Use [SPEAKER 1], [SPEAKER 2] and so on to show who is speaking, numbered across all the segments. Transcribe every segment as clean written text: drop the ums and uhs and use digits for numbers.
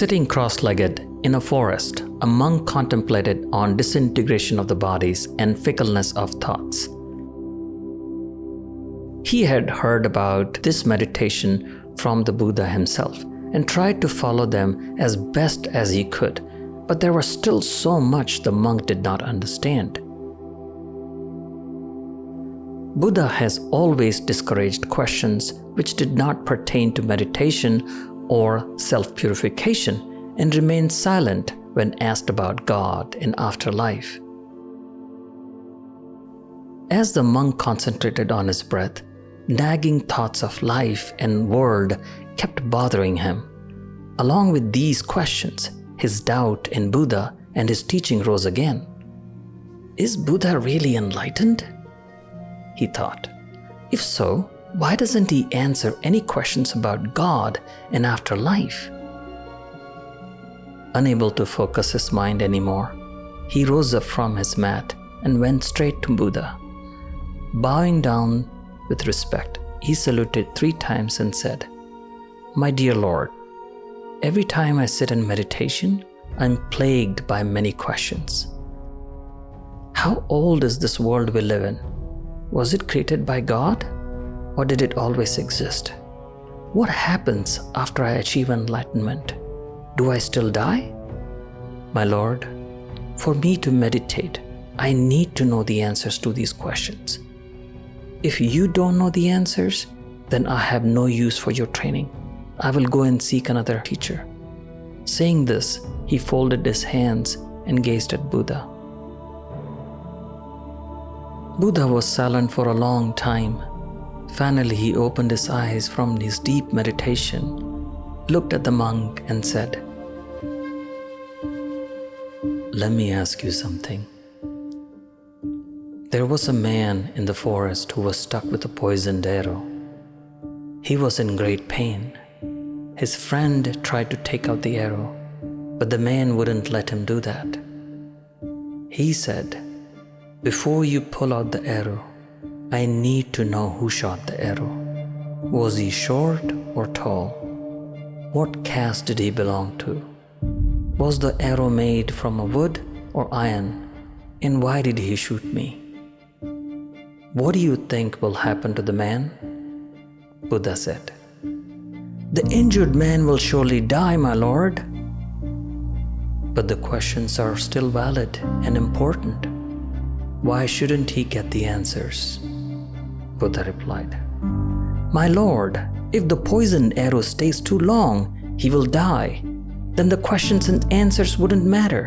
[SPEAKER 1] Sitting cross-legged in a forest, a monk contemplated on disintegration of the bodies and fickleness of thoughts. He had heard about this meditation from the Buddha himself and tried to follow them as best as he could, but there was still so much the monk did not understand. Buddha has always discouraged questions which did not pertain to meditation or self-purification and remained silent when asked about God and afterlife. As the monk concentrated on his breath, nagging thoughts of life and world kept bothering him. Along with these questions, his doubt in Buddha and his teaching rose again. Is Buddha really enlightened? He thought. If so, why doesn't he answer any questions about God and afterlife? Unable to focus his mind anymore, he rose up from his mat and went straight to Buddha. Bowing down with respect, he saluted 3 times and said, "My dear Lord, every time I sit in meditation, I'm plagued by many questions. How old is this world we live in? Was it created by God? Or did it always exist? What happens after I achieve enlightenment? Do I still die? My Lord, for me to meditate, I need to know the answers to these questions. If you don't know the answers, then I have no use for your training. I will go and seek another teacher." Saying this, he folded his hands and gazed at Buddha. Buddha was silent for a long time. Finally, he opened his eyes from his deep meditation, looked at the monk and said, "Let me ask you something. There was a man in the forest who was stuck with a poisoned arrow. He was in great pain. His friend tried to take out the arrow, but the man wouldn't let him do that. He said, 'Before you pull out the arrow, I need to know who shot the arrow. Was he short or tall? What caste did he belong to? Was the arrow made from a wood or iron? And why did he shoot me? What do you think will happen to the man?' Buddha said, 'The injured man will surely die, my Lord.' But the questions are still valid and important. Why shouldn't he get the answers?" Buddha replied, "My Lord, if the poisoned arrow stays too long, he will die. Then the questions and answers wouldn't matter.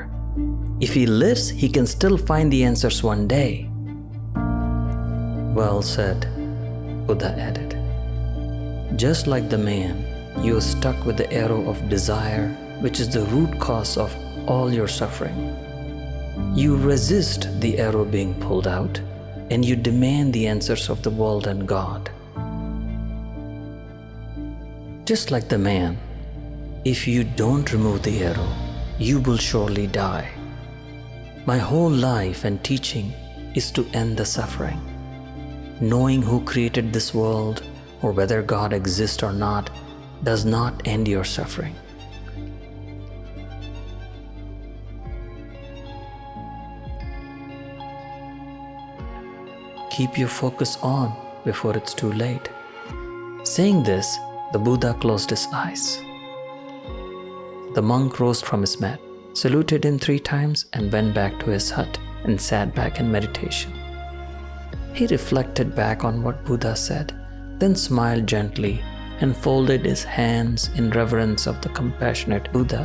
[SPEAKER 1] If he lives, he can still find the answers one day." "Well said," Buddha added. "Just like the man, you are stuck with the arrow of desire, which is the root cause of all your suffering. You resist the arrow being pulled out, and you demand the answers of the world and God. Just like the man, if you don't remove the arrow, you will surely die. My whole life and teaching is to end the suffering. Knowing who created this world or whether God exists or not does not end your suffering. Keep your focus on before it's too late." Saying this, the Buddha closed his eyes. The monk rose from his mat, saluted him 3 times and went back to his hut and sat back in meditation. He reflected back on what Buddha said, then smiled gently and folded his hands in reverence of the compassionate Buddha,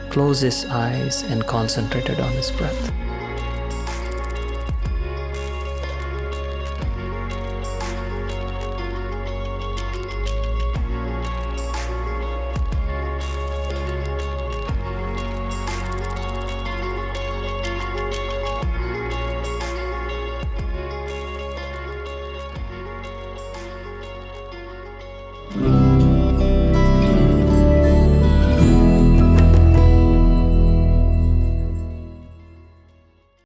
[SPEAKER 1] closed his eyes and concentrated on his breath.